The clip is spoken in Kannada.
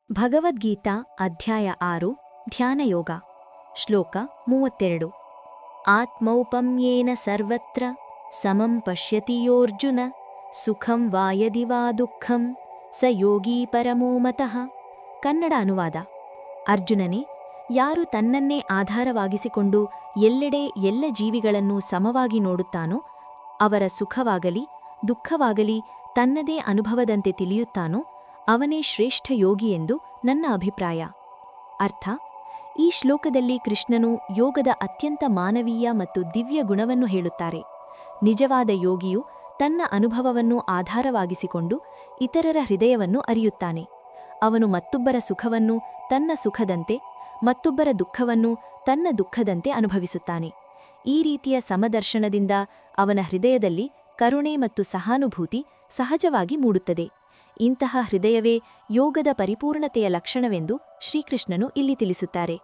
ಭಗವದ್ಗೀತಾ ಅಧ್ಯಾಯ 6 ಧ್ಯಾನಯೋಗ ಶ್ಲೋಕ 32 ಆತ್ಮೌಪಮ್ಯೇನ ಸರ್ವತ್ರ ಸಮಂ ಪಶ್ಯತಿ ಯೋರ್ಜುನ ಸುಖಂ ವಾ ಯದಿ ವಾ ದುಃಖಂ ಸ ಯೋಗೀ ಪರಮೋ ಮತಃ. ಕನ್ನಡ ಅನುವಾದ. ಅರ್ಜುನನೇ, ಯಾರು ತನ್ನನ್ನೇ ಆಧಾರವಾಗಿಸಿಕೊಂಡು ಎಲ್ಲೆಡೆ ಎಲ್ಲ ಜೀವಿಗಳನ್ನು ಸಮವಾಗಿ ನೋಡುತ್ತಾನೋ, ಅವರ ಸುಖವಾಗಲಿ ದುಃಖವಾಗಲಿ ತನ್ನದೇ ಅನುಭವದಂತೆ ತಿಳಿಯುತ್ತಾನೋ ಅವನೇ ಶ್ರೇಷ್ಠ ಯೋಗಿಯೆಂದು ನನ್ನ ಅಭಿಪ್ರಾಯ. ಅರ್ಥ: ಈ ಶ್ಲೋಕದಲ್ಲಿ ಕೃಷ್ಣನು ಯೋಗದ ಅತ್ಯಂತ ಮಾನವೀಯ ಮತ್ತು ದಿವ್ಯ ಗುಣವನ್ನು ಹೇಳುತ್ತಾರೆ. ನಿಜವಾದ ಯೋಗಿಯು ತನ್ನ ಅನುಭವವನ್ನು ಆಧಾರವಾಗಿಸಿಕೊಂಡು ಇತರರ ಹೃದಯವನ್ನು ಅರಿಯುತ್ತಾನೆ. ಅವನು ಮತ್ತೊಬ್ಬರ ಸುಖವನ್ನು ತನ್ನ ಸುಖದಂತೆ, ಮತ್ತೊಬ್ಬರ ದುಃಖವನ್ನು ತನ್ನ ದುಃಖದಂತೆ ಅನುಭವಿಸುತ್ತಾನೆ. ಈ ರೀತಿಯ ಸಮದರ್ಶನದಿಂದ ಅವನ ಹೃದಯದಲ್ಲಿ ಕರುಣೆ ಮತ್ತು ಸಹಾನುಭೂತಿ ಸಹಜವಾಗಿ ಮೂಡುತ್ತದೆ. ಇಂತಹ ಹೃದಯವೇ ಯೋಗದ ಪರಿಪೂರ್ಣತೆಯ ಲಕ್ಷಣವೆಂದು ಶ್ರೀಕೃಷ್ಣನು ಇಲ್ಲಿ ತಿಳಿಸುತ್ತಾರೆ.